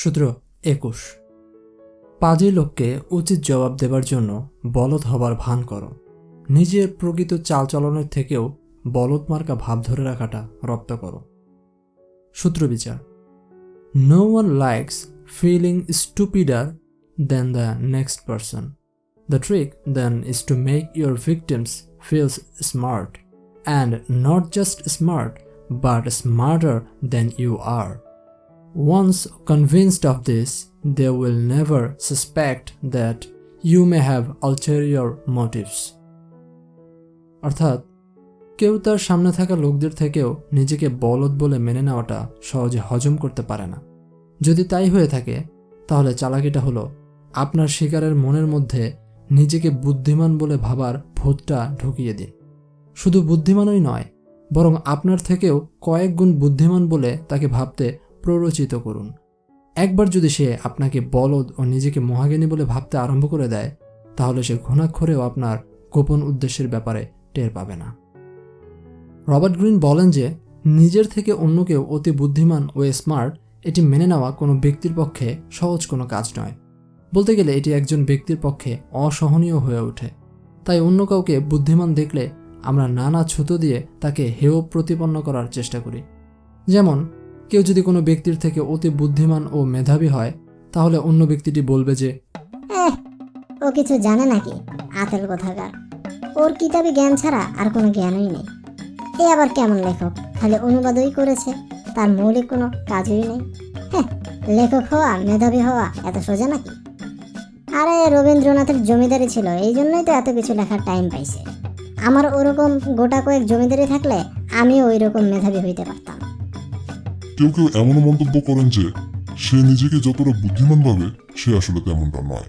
সূত্র 21। পাজি লোককে উচিত জবাব দেবার জন্য বলদ হবার ভান করো, নিজের প্রকৃত চালচলনের থেকেও বলদ মার্কা ভাব ধরে রাখাটা রপ্ত করো। সূত্র বিচার: no one likes feeling stupider than the next person. The trick then is to make your victims feel smart, and not just smart but smarter than you are. Once convinced of this, they will never suspect that you may have ulterior motives. অর্থাৎ কেউ তার সামনে থাকা লোকদের থেকেও নিজেকে বলদ বলে মেনে নেওয়াটা সহজে হজম করতে পারে না। যদি তাই হয়ে থাকে তাহলে চালাকিটা হলো আপনার শিকারের মনের মধ্যে নিজেকে বুদ্ধিমান বলে ভাবার ভূতটা ঢুকিয়ে দিন। শুধু বুদ্ধিমানই নয়, বরং আপনার থেকেও কয়েক গুণ বুদ্ধিমান বলে তাকে ভাবতে প্ররোচিত করুন। একবার যদি সে আপনাকে বলদ ও নিজেকে মহাজ্ঞানী বলে ভাবতে আরম্ভ করে দেয়, তাহলে সে ঘুণাক্ষরেও আপনার গোপন উদ্দেশ্যের ব্যাপারে টের পাবে না। রবার্ট গ্রিন বলেন যে নিজের থেকে অন্য কেউ অতি বুদ্ধিমান ও স্মার্ট এটি মেনে নেওয়া কোনো ব্যক্তির পক্ষে সহজ কোনো কাজ নয়। বলতে গেলে এটি একজন ব্যক্তির পক্ষে অসহনীয় হয়ে ওঠে। তাই অন্য কাউকে বুদ্ধিমান দেখলে আমরা নানা ছুতো দিয়ে তাকে হেয় প্রতিপন্ন করার চেষ্টা করি। যেমন কেউ যদি কোনো ব্যক্তির থেকে অতি বুদ্ধিমান ও মেধাবী হয়, তাহলে অন্য ব্যক্তিটি বলবে যে ও কিছু জানে নাকি, আতেল কোথাকার, ওর কিতাবি জ্ঞান ছাড়া আর কোনো জ্ঞানই নেই। এ আবার কেমন লেখক, খালি অনুবাদই করেছে, তার মৌলিক কোনো কাজই নেই। লেখক হওয়া, মেধাবী হওয়া এত সোজা নাকি? আরে রবীন্দ্রনাথের জমিদারি ছিল, এই জন্যই তো এত কিছু লেখার টাইম পাইছে। আমার ওরকম গোটা কয়েক জমিদারি থাকলে আমিও ওই রকম মেধাবী হইতে পারতাম। কেউ কেউ এমন মন্তব্য করেন যে সে নিজেকে যতটা বুদ্ধিমান ভাবে সে আসলে তেমনটা নয়।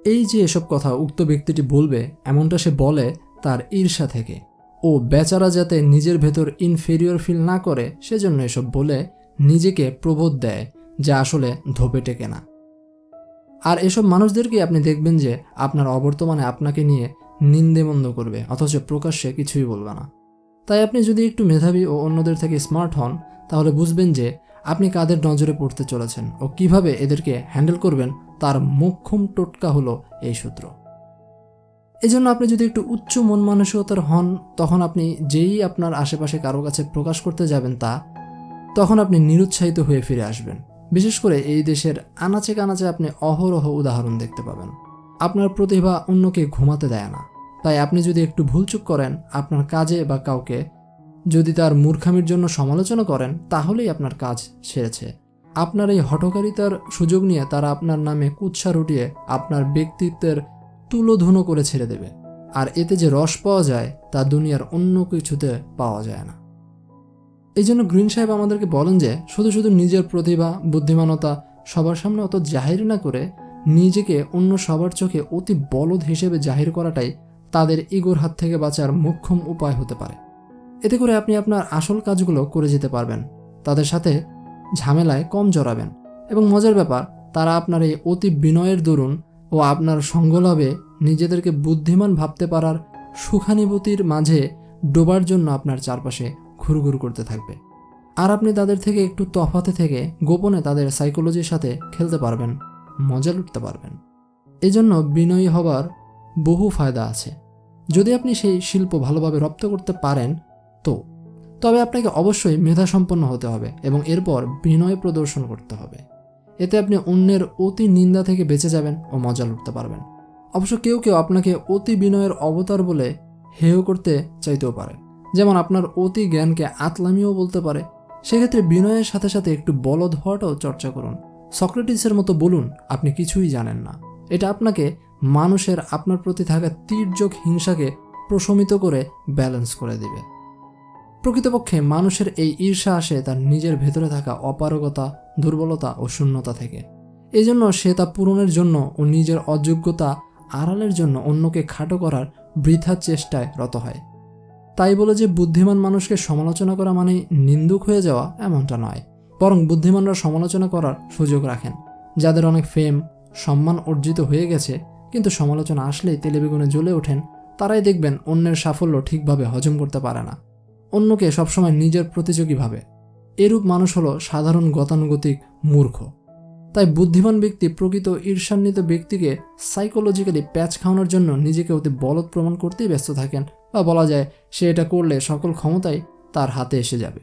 এই যে এসব কথা উক্ত ব্যক্তিটি বলবে, এমনটা সে বলে তার ঈর্ষা থেকে। ও বেচারা যাতে নিজের ভেতর ইনফেরিয়র ফিল না করে, সেজন্য এসব বলে নিজেকে প্রবোধ দেয়, যা আসলে ধোপে টেকে না। আর এসব মানুষদেরকে আপনি দেখবেন যে আপনার অবর্তমানে আপনাকে নিয়ে নিন্দেমন্দ করবে, অথচ প্রকাশ্যে কিছুই বলবে না। তাই আপনি যদি একটু মেধাবী ও অন্যদের থেকে স্মার্ট হন, তাহলে বুঝবেন যে আপনি কাদের নজরে পড়তে চলেছেন ও কিভাবে এদেরকে হ্যান্ডেল করবেন, তার মোক্ষম টোটকা হলো এই সূত্র। এজন্য আপনি যদি একটু উচ্চ মন মানসিকতার হন, তখন আপনি যেই আপনার আশেপাশে কারো কাছে প্রকাশ করতে যাবেন তখন আপনি নিরুৎসাহিত হয়ে ফিরে আসবেন। বিশেষ করে এই দেশের আনাচে কানাচে আপনি অহরহ উদাহরণ দেখতে পাবেন। আপনার প্রতিভা অন্যকে ঘুমাতে দেয় না। তাই আপনি যদি একটু ভুলচুক করেন আপনার কাজে বা কাউকে যদি তার মূর্খামির জন্য সমালোচনা করেন, তাহলেই আপনার কাজ সেরেছে। আপনার এই হঠকারিতার সুযোগ নিয়ে তারা আপনার নামে কুৎসা রুটিয়ে আপনার ব্যক্তিত্বের তুলোধুনো করে ছেড়ে দেবে। আর এতে যে রস পাওয়া যায় তা দুনিয়ার অন্য কিছুতে পাওয়া যায় না। এই জন্য গ্রিন সাহেব আমাদেরকে বলেন যে শুধু শুধু নিজের প্রতিভা, বুদ্ধিমানতা সবার সামনে অত জাহির না করে নিজেকে অন্য সবার চোখে অতি বলদ হিসেবে জাহির করাটাই তাদের ইগোর হাত থেকে বাঁচার মোক্ষম উপায় হতে পারে। এতে করে আপনি আপনার আসল কাজগুলো করে যেতে পারবেন, তাদের সাথে ঝামেলায় কম জড়াবেন, এবং মজার ব্যাপার, তারা আপনার এই অতি বিনয়ের দরুন ও আপনার সঙ্গলাভে নিজেদেরকে বুদ্ধিমান ভাবতে পারার সুখানুভূতির মাঝে ডোবার জন্য আপনার চারপাশে ঘুরঘুর করতে থাকবে। আর আপনি তাদের থেকে একটু তফাতে থেকে গোপনে তাদের সাইকোলজির সাথে খেলতে পারবেন, মজা লুটতে পারবেন। এজন্য বিনয়ী হবার বহু ফায়দা আছে। যদি আপনি সেই শিল্প ভালোভাবে রপ্ত করতে পারেন তবে আপনাকে অবশ্যই মেধাসম্পন্ন হতে হবে এবং এরপর বিনয় প্রদর্শন করতে হবে। এতে আপনি অন্যের অতি নিন্দা থেকে বেঁচে যাবেন ও মজা লুটতে পারবেন। অবশ্য কেউ কেউ আপনাকে অতি বিনয়ের অবতার বলে হেয় করতে চাইতেও পারে, যেমন আপনার অতি জ্ঞানকে আতলামিও বলতে পারে। সেক্ষেত্রে বিনয়ের সাথে সাথে একটু বলদ হওয়াটাও চর্চা করুন। সক্রেটিসের মতো বলুন আপনি কিছুই জানেন না। এটা আপনাকে মানুষের আপনার প্রতি থাকা তীর্যক হিংসাকে প্রশমিত করে ব্যালেন্স করে দিবে। প্রকৃতপক্ষে মানুষের এই ঈর্ষা আসে তার নিজের ভেতরে থাকা অপারগতা, দুর্বলতা ও শূন্যতা থেকে। এই জন্য সে তা পূরণের জন্য ও নিজের অযোগ্যতা আড়ালের জন্য অন্যকে খাটো করার বৃথা চেষ্টায় রত হয়। তাই বলে যে বুদ্ধিমান মানুষকে সমালোচনা করা মানে নিন্দুক হয়ে যাওয়া, এমনটা নয়। বরং বুদ্ধিমানরা সমালোচনা করার সুযোগ রাখেন। যাদের অনেক ফেম, সম্মান অর্জিত হয়ে গেছে কিন্তু সমালোচনা আসলেই তেলেবেগুনে জ্বলে ওঠেন, তারাই দেখবেন অন্যের সাফল্য ঠিকভাবে হজম করতে পারে না, অন্যকে সবসময় নিজের প্রতিযোগী ভাবে। এরূপ মানুষ হলো সাধারণ গতানুগতিক মূর্খ। তাই বুদ্ধিমান ব্যক্তি প্রকৃত ঈর্ষান্বিত ব্যক্তিকে সাইকোলজিক্যালি প্যাচ খাওয়ানোর জন্য নিজেকে অতি বলদ প্রমাণ করতেই ব্যস্ত থাকেন, বা বলা যায় সে এটা করলে সকল ক্ষমতাই তার হাতে এসে যাবে।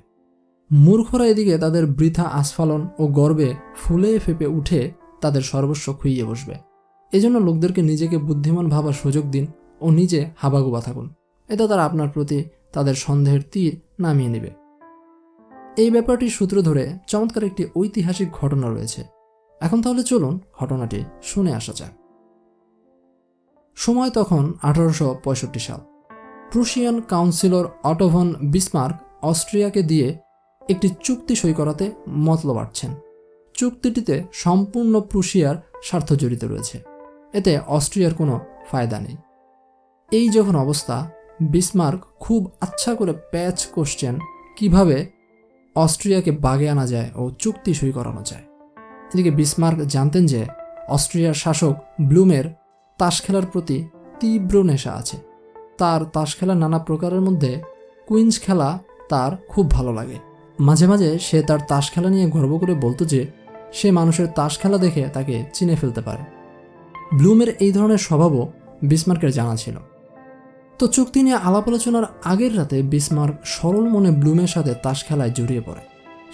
মূর্খরা এদিকে তাদের বৃথা আস্ফালন ও গর্বে ফুলে ফেপে উঠে তাদের সর্বস্ব খুইয়ে বসবে। এজন্য লোকদেরকে নিজেকে বুদ্ধিমান ভাবার সুযোগ দিন ও নিজে হাবাগোবা থাকুন, এতে তারা আপনার প্রতি তাদের সন্দেহের তীর নামিয়ে নেবে। এই ব্যাপারটির সূত্র ধরে চমৎকার একটি ঐতিহাসিক ঘটনা রয়েছে। এখন তাহলে চলুন ঘটনাটি শুনে আসা যাক। সময় তখন 1865 সাল। Prussian councillor Otto von Bismarck অস্ট্রিয়াকে দিয়ে একটি চুক্তি সই করাতে মতলব আঁটছেন। চুক্তিটিতে সম্পূর্ণ প্রুশিয়ার স্বার্থ জড়িত রয়েছে, এতে অস্ট্রিয়ার কোনো ফায়দা নেই। এই যখন অবস্থা, বিসমার্ক খুব আচ্ছা করে প্যাচ কষছেন কিভাবে অস্ট্রিয়াকে বাগে আনা যায় ও চুক্তি সই করানো যায়। এদিকে বিসমার্ক জানতেন যে অস্ট্রিয়ার শাসক ব্লুমের তাস খেলার প্রতি তীব্র নেশা আছে। তার তাস খেলার নানা প্রকারের মধ্যে কুইন্স খেলা তার খুব ভালো লাগে। মাঝে মাঝে সে তার তাস খেলা নিয়ে গর্ব করে বলতো যে সে মানুষের তাস খেলা দেখে তাকে চিনে ফেলতে পারে। ব্লুমের এই ধরনের স্বভাবও বিসমার্কের জানা ছিল। তো চুক্তি নিয়ে আলাপ আলোচনার আগের রাতে বিসমার্ক সরল মনে ব্লুমের সাথে তাস খেলায় জড়িয়ে পড়ে।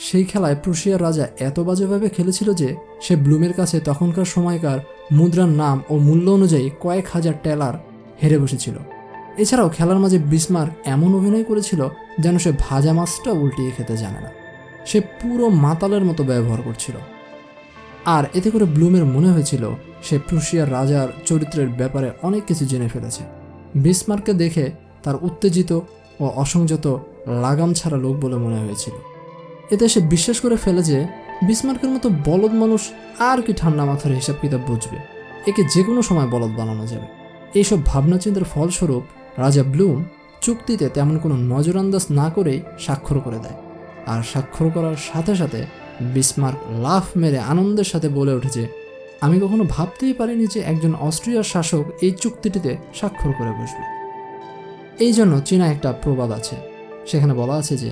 সেই খেলায় প্রুশিয়ার রাজা এত বাজেভাবে খেলেছিল যে সে ব্লুমের কাছে তখনকার সময়কার মুদ্রার নাম ও মূল্য অনুযায়ী কয়েক হাজার টেলার হেরে বসেছিল। এছাড়াও খেলার মাঝে বিসমার্ক এমন অভিনয় করেছিল যেন সে ভাজা মাছটা উল্টিয়ে খেতে জানে না। সে পুরো মাতালের মতো ব্যবহার করছিল, আর এতে করে ব্লুমের মনে হয়েছিল সে প্রুশিয়ার রাজার চরিত্রের ব্যাপারে অনেক কিছু জেনে ফেলেছে। বিসমার্ককে দেখে তার উত্তেজিত ও অসংযত লাগাম ছাড়া লোক বলে মনে হয়েছিল। এতে সে বিশ্বাস করে ফেলে যে বিসমার্কের মতো বলদ মানুষ আর কি ঠান্ডা মাথার হিসাব কিতাব বুঝবে, একে যে কোনো সময় বলদ বানানো যাবে। এইসব ভাবনা চিন্তার ফলস্বরূপ রাজা ব্লুম চুক্তিতে তেমন কোনো নজরান্দাজ না করেই স্বাক্ষর করে দেয়। আর স্বাক্ষর করার সাথে সাথে বিসমার্ক লাফ মেরে আনন্দের সাথে বলে উঠেছে, আমি কখনো ভাবতেই পারিনি যে একজন অস্ট্রিয়ার শাসক এই চুক্তিটিতে স্বাক্ষর করে বসবে। এই জন্য চীনা একটা প্রবাদ আছে, সেখানে বলা আছে যে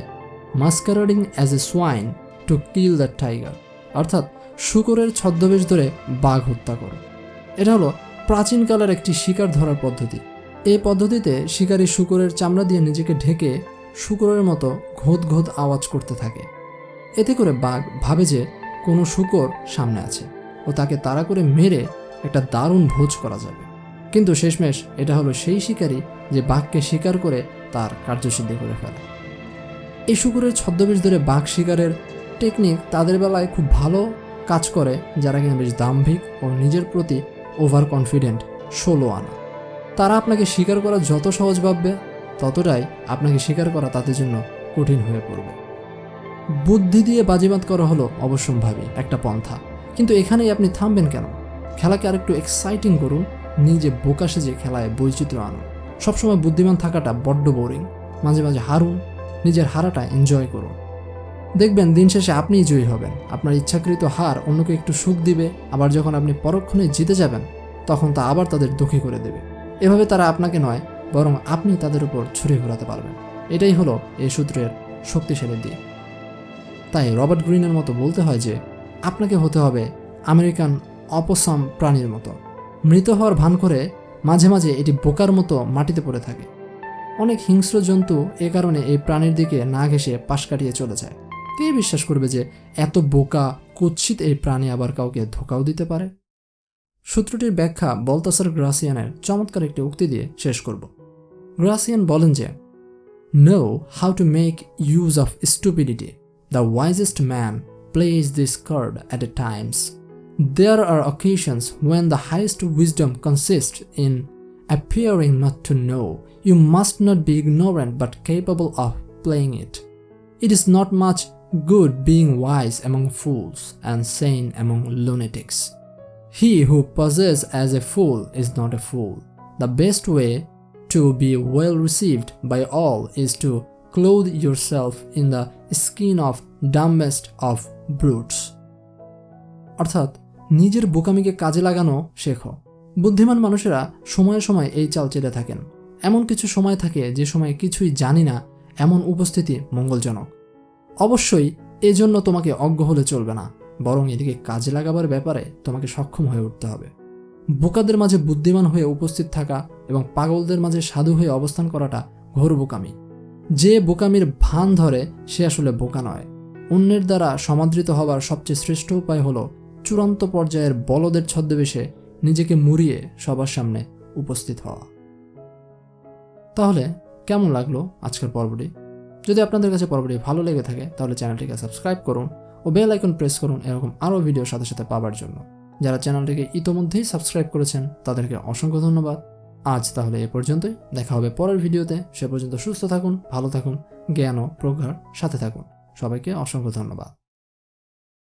masquerading as a swine to kill the tiger, অর্থাৎ শূকরের ছদ্মবেশ ধরে বাঘ হত্যা করো। এটা হলো প্রাচীনকালের একটি শিকার ধরার পদ্ধতি। এই পদ্ধতিতে শিকারী শূকরের চামড়া দিয়ে নিজেকে ঢেকে শূকরের মতো ঘোত ঘোত আওয়াজ করতে থাকে। এতে করে বাঘ ভাবে যে কোনো শূকর সামনে আছে ও তাকে তাড়া করে মেরে একটা দারুণ ভোজ করা যাবে। কিন্তু শেষমেশ এটা হলো সেই শিকারী যে বাঘকে শিকার করে তার কার্যসিদ্ধি করে ফেলে। এই শূকরের ছদ্মবেশ ধরে বাঘ শিকারের টেকনিক তাদের বেলায় খুব ভালো কাজ করে যারা কিনা বেশ দাম্ভিক ও নিজের প্রতি ওভার কনফিডেন্ট, 16 আনা। তারা আপনাকে শিকার করা যত সহজ ভাববে ততটাই আপনাকে শিকার করা তাদের জন্য কঠিন হয়ে পড়বে। বুদ্ধি দিয়ে বাজিমাত করা হলো অবশ্যম্ভাবী একটা পন্থা, কিন্তু এখানেই আপনি থামবেন কেন? খেলাকে আরেকটু এক্সাইটিং করুন, নিজে বোকা সেজে খেলায় বৈচিত্র্য আনুন। সবসময় বুদ্ধিমান থাকাটা বড্ড বোরিং, মাঝে মাঝে হারুন, নিজের হারাটা এনজয় করুন। দেখবেন দিন শেষে আপনিই জয়ী হবেন। আপনার ইচ্ছাকৃত হার অন্যকে একটু সুখ দিবে, আবার যখন আপনি পরক্ষণে জিতে যাবেন তখন তা আবার তাদের দুঃখী করে দেবে। এভাবে তারা আপনাকে নয় বরং আপনি তাদের উপর ছুরি ঘোরাতে পারবেন। এটাই হলো এই সূত্রের শক্তিশালী দিক। তাই রবার্ট গ্রিনের মতো বলতে হয় যে আপনাকে হতে হবে আমেরিকান অপসাম প্রাণীর মতো। মৃত হওয়ার ভান করে মাঝে মাঝে এটি বোকার মতো মাটিতে পড়ে থাকে। অনেক হিংস্র জন্তু এ কারণে এই প্রাণীর দিকে না ঘেঁষে পাশ কাটিয়ে চলে যায়। কে বিশ্বাস করবে যে এত বোকা কুৎসিত এই প্রাণী আবার কাউকে ধোকাও দিতে পারে? সূত্রটির ব্যাখ্যা বলতাসার গ্রাসিয়ানের চমৎকার একটি উক্তি দিয়ে শেষ করব। গ্রাসিয়ান বলেন যে know how to make use of stupidity, the wisest man plays this card at a times. There are occasions when the highest wisdom consists in appearing not to know. You must not be ignorant but capable of playing it. It is not much good being wise among fools and sane among lunatics. He who poses as a fool is not a fool. The best way to be well received by all is to clothe yourself in the skin of dumbest of brutes. অর্থাৎ নিজের বোকামিকে কাজে লাগানো শেখো। বুদ্ধিমান মানুষেরা সময়ে সময়ে এই চাল চেলে থাকেন। এমন কিছু সময় থাকে যে সময় কিছুই জানি না, এমন উপস্থিতি মঙ্গলজনক। অবশ্যই এজন্য তোমাকে অজ্ঞ হলে চলবে না, বরং এদিকে কাজে লাগাবার ব্যাপারে তোমাকে সক্ষম হয়ে উঠতে হবে। বোকাদের মাঝে বুদ্ধিমান হয়ে উপস্থিত থাকা এবং পাগলদের মাঝে সাধু হয়ে অবস্থান করাটা ঘোর বোকামি। যে বোকামির ভান ধরে সে আসলে বোকা নয়। অন্যের দ্বারা সমাদৃত হবার সবচেয়ে শ্রেষ্ঠ উপায় হলো চূড়ান্ত পর্যায়ের বলদের ছদ্মবেশে নিজেকে মুড়িয়ে সবার সামনে উপস্থিত হওয়া। তাহলে কেমন লাগলো আজকের পর্বটি? যদি আপনাদের কাছে পর্বটি ভালো লেগে থাকে তাহলে চ্যানেলটিকে সাবস্ক্রাইব করুন ও বেল আইকন প্রেস করুন এরকম আরও ভিডিও সাথে সাথে পাওয়ার জন্য। যারা চ্যানেলটিকে ইতোমধ্যেই সাবস্ক্রাইব করেছেন তাদেরকে অসংখ্য ধন্যবাদ। আজ তাহলে এ পর্যন্তই, দেখা হবে পরের ভিডিওতে। সে পর্যন্ত সুস্থ থাকুন, ভালো থাকুন, জ্ঞান ও প্রজ্ঞার সাথে থাকুন। সবাইকে অসংখ্য ধন্যবাদ।